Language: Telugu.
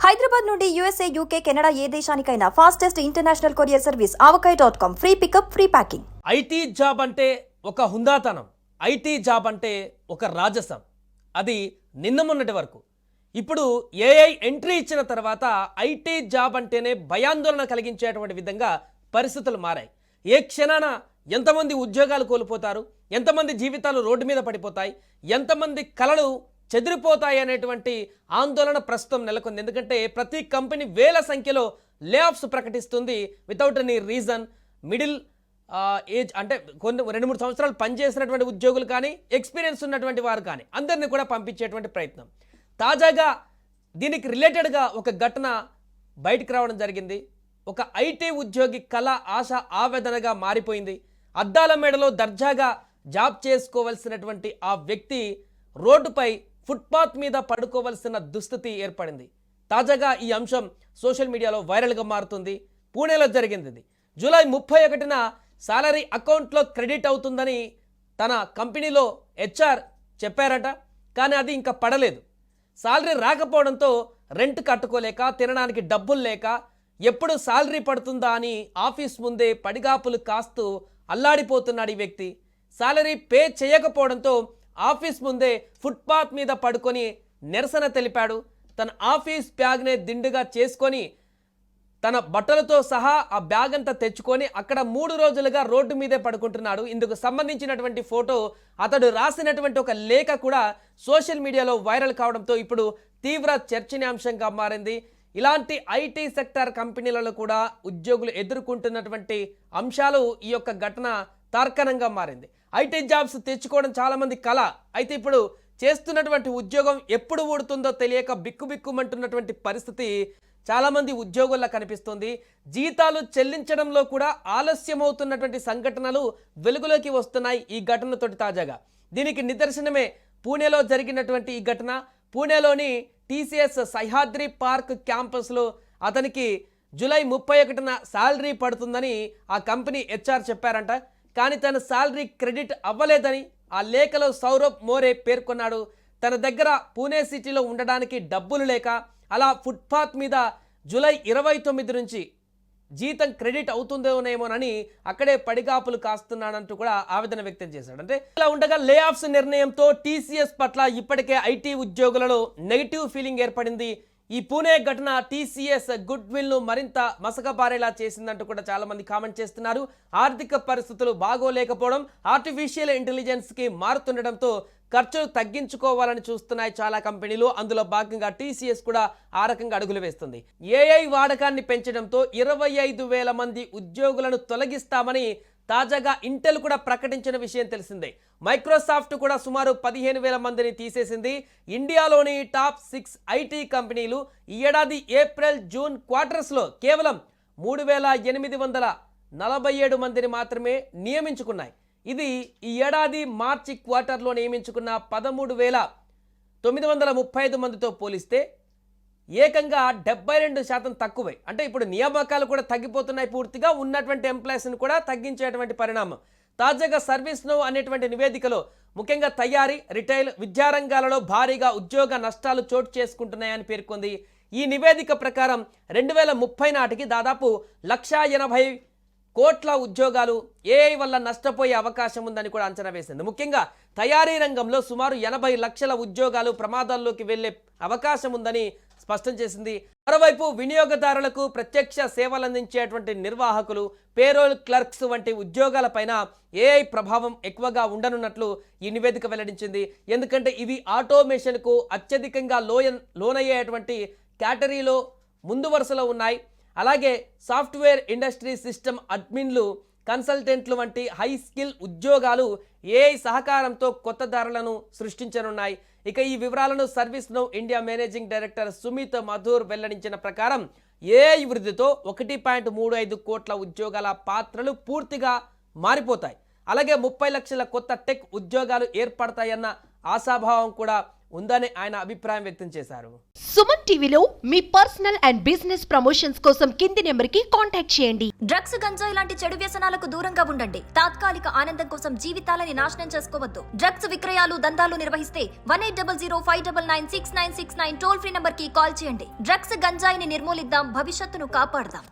హైదరాబాద్ నుండి యూఎస్ఏ, యూకే, కెనడా ఏ దేశానికైనా fastest international courier service avakai.com. Free pickup, free packing. IT job అంటే ఒక హుందాతనం, ఐటీ జాబ్ అంటే ఒక రాజసం. అది నిన్న మొన్నటి వరకు. ఇప్పుడు ఏఐ ఎంట్రీ ఇచ్చిన తర్వాత ఐటీ జాబ్ అంటేనే భయాందోళన కలిగించేటువంటి విధంగా పరిస్థితులు మారాయి. ఏ క్షణాన ఎంతమంది ఉద్యోగాలు కోల్పోతారు, ఎంతమంది జీవితాలు రోడ్డు మీద పడిపోతాయి, ఎంతమంది కలలు చెదిరిపోతాయి అనేటువంటి ఆందోళన ప్రస్తుతం నెలకొంది. ఎందుకంటే ప్రతి కంపెనీ వేల సంఖ్యలో లే ఆఫ్స్ ప్రకటిస్తుంది without any reason. Middle age అంటే కొన్ని 2-3 సంవత్సరాలు పనిచేసినటువంటి ఉద్యోగులు కానీ, ఎక్స్పీరియన్స్ ఉన్నటువంటి వారు కానీ అందరినీ కూడా పంపించేటువంటి ప్రయత్నం. తాజాగా దీనికి రిలేటెడ్గా ఒక ఘటన బయటికి రావడం జరిగింది. ఒక ఐటీ ఉద్యోగి కళ, ఆశ ఆవేదనగా మారిపోయింది. అద్దాల మేడలో దర్జాగా జాబ్ చేసుకోవలసినటువంటి ఆ వ్యక్తి రోడ్డుపై ఫుట్పాత్ మీద పడుకోవలసిన దుస్థితి ఏర్పడింది. తాజాగా ఈ అంశం సోషల్ మీడియాలో వైరల్గా మారుతుంది. పూణేలో జరిగింది ఇది. జూలై 31న సాలరీ అకౌంట్లో క్రెడిట్ అవుతుందని తన కంపెనీలో హెచ్ఆర్ చెప్పారట. కానీ అది ఇంకా పడలేదు. సాలరీ రాకపోవడంతో రెంట్ కట్టుకోలేక, తినడానికి డబ్బులు లేక, ఎప్పుడు సాలరీ పడుతుందా అని ఆఫీస్ ముందే పడిగాపులు కాస్తూ అల్లాడిపోతున్నాడు ఈ వ్యక్తి. సాలరీ పే చేయకపోవడంతో ఆఫీస్ ముందే ఫుట్పాత్ మీద పడుకొని నిరసన తెలిపాడు. తన ఆఫీస్ బ్యాగ్నే దిండుగా చేసుకొని, తన బట్టలతో సహా ఆ బ్యాగ్ అంతా తెచ్చుకొని అక్కడ 3 రోజులుగా రోడ్డు మీదే పడుకుంటున్నాడు. ఇందుకు సంబంధించినటువంటి ఫోటో, అతడు రాసినటువంటి ఒక లేఖ కూడా సోషల్ మీడియాలో వైరల్ కావడంతో ఇప్పుడు తీవ్ర చర్చనీయాంశంగా మారింది. ఇలాంటి ఐటీ సెక్టార్ కంపెనీలలో కూడా ఉద్యోగులు ఎదుర్కొంటున్నటువంటి అంశాలు ఈ యొక్క ఘటన తార్కాణంగా మారింది. ఐటీ జాబ్స్ తెచ్చుకోవడం చాలామంది కళ. అయితే ఇప్పుడు చేస్తున్నటువంటి ఉద్యోగం ఎప్పుడు ఊడుతుందో తెలియక బిక్కుబిక్కుమంటున్నటువంటి పరిస్థితి చాలామంది ఉద్యోగుల్లో కనిపిస్తుంది. జీతాలు చెల్లించడంలో కూడా ఆలస్యమవుతున్నటువంటి సంఘటనలు వెలుగులోకి వస్తున్నాయి ఈ ఘటనతోటి. తాజాగా దీనికి నిదర్శనమే పూణేలో జరిగినటువంటి ఈ ఘటన. పూణేలోని టీసీఎస్ సహ్యాద్రి పార్క్ క్యాంపస్లో అతనికి జూలై 31న శాలరీ పడుతుందని ఆ కంపెనీ హెచ్ఆర్ చెప్పారంట. కానీ తన శాలరీ క్రెడిట్ అవ్వలేదని ఆ లేఖలో సౌరభ్ మోరే పేర్కొన్నాడు. తన దగ్గర పూణే సిటీలో ఉండడానికి డబ్బులు లేక అలా ఫుట్పాత్ మీద జూలై 29 నుంచి జీతం క్రెడిట్ అవుతుందేమోనని అక్కడే పడిగాపులు కాస్తున్నాడంటూ కూడా ఆవేదన వ్యక్తం చేశాడు. అంటే ఇలా ఉండగా లే ఆఫ్స్ నిర్ణయంతో టీసీఎస్ పట్ల ఇప్పటికే ఐటీ ఉద్యోగులలో నెగిటివ్ ఫీలింగ్ ఏర్పడింది. ఈ పూణే ఘటన టీసీఎస్ గుడ్ విల్ ను మరింత మసకబారేలా చేసిందంటూ కూడా చాలా మంది కామెంట్ చేస్తున్నారు. ఆర్థిక పరిస్థితులు బాగోలేకపోవడం, ఆర్టిఫిషియల్ ఇంటెలిజెన్స్ కి మారుతుండడంతో ఖర్చులు తగ్గించుకోవాలని చూస్తున్నాయి చాలా కంపెనీలు. అందులో భాగంగా టీసీఎస్ కూడా ఆ రకంగా అడుగులు వేస్తుంది. ఏఐ వాడకాన్ని పెంచడంతో 25,000 మంది ఉద్యోగులను తొలగిస్తామని తాజాగా ఇంటెల్ కూడా ప్రకటించిన విషయం తెలిసిందే. మైక్రోసాఫ్ట్ కూడా సుమారు 15,000 మందిని తీసేసింది. ఇండియాలోని టాప్ 6 ఐటీ కంపెనీలు ఈ ఏడాది ఏప్రిల్, జూన్ క్వార్టర్స్లో కేవలం 3,847 మందిని మాత్రమే నియమించుకున్నాయి. ఇది ఈ ఏడాది మార్చి క్వార్టర్లో నియమించుకున్న 13,935 మందితో పోలిస్తే ఏకంగా 72% తక్కువే. అంటే ఇప్పుడు నియామకాలు కూడా తగ్గిపోతున్నాయి. పూర్తిగా ఉన్నటువంటి ఎంప్లాయీస్ని కూడా తగ్గించేటువంటి పరిణామం. తాజాగా సర్వీస్ నౌ అనేటువంటి నివేదికలో ముఖ్యంగా తయారీ, రిటైల్, విద్యారంగాలలో భారీగా ఉద్యోగ నష్టాలు చోటు చేసుకుంటున్నాయని పేర్కొంది. ఈ నివేదిక ప్రకారం 2030 నాటికి దాదాపు 1,80,000 కోట్ల ఉద్యోగాలు ఏఐ వల్ల నష్టపోయే అవకాశం ఉందని కూడా అంచనా వేసింది. ముఖ్యంగా తయారీ రంగంలో సుమారు 80 లక్షల ఉద్యోగాలు ప్రమాదాల్లోకి వెళ్లే అవకాశం ఉందని స్పష్టం చేసింది. మరోవైపు వినియోగదారులకు ప్రత్యక్ష సేవలు అందించేటువంటి నిర్వాహకులు, పేరోల్ క్లర్క్స్ వంటి ఉద్యోగాలపైన ఏఐ ప్రభావం ఎక్కువగా ఉండనున్నట్లు ఈ నివేదిక వెల్లడించింది. ఎందుకంటే ఇవి ఆటోమేషన్కు అత్యధికంగా లోనయ్యేటువంటి కేటగిరీలో ముందు వరుసలో ఉన్నాయి. అలాగే సాఫ్ట్వేర్ ఇండస్ట్రీ సిస్టమ్ అడ్మిన్లు, కన్సల్టెంట్లు వంటి హై స్కిల్ ఉద్యోగాలు ఏఐ సహకారంతో కొత్త ధరలను సృష్టించనున్నాయి. ఇక ఈ వివరాలను service now India managing director Sumit Madhur వెల్లడించిన ప్రకారం ఏఐ వృద్ధితో 1.35 కోట్ల ఉద్యోగాల పాత్రలు పూర్తిగా మారిపోతాయి. అలాగే 30 లక్షల కొత్త టెక్ ఉద్యోగాలు ఏర్పడతాయన్న ఆశాభావం కూడా ఉందని ఆయన అభిప్రాయం వ్యక్తం చేశారు. సుమన్ టీవీలో మీ పర్సనల్ అండ్ బిజినెస్ ప్రమోషన్స్ కోసం కింది నెంబర్కి కాంటాక్ట్ చేయండి. డ్రగ్స్, గంజాయి లాంటి చెడు వ్యసనాలకు దూరంగా ఉండండి. తాత్కాలిక ఆనందం కోసం జీవితాలని నాశనం చేసుకోవద్దు. డ్రగ్స్ విక్రయాలు, దందాలు నిర్వహిస్తే 180059996969 టోల్ ఫ్రీ నంబర్ కి కాల్ చేయండి. డ్రగ్స్, గంజాయిని నిర్మూలిద్దాం, భవిష్యత్తును కాపాడదాం.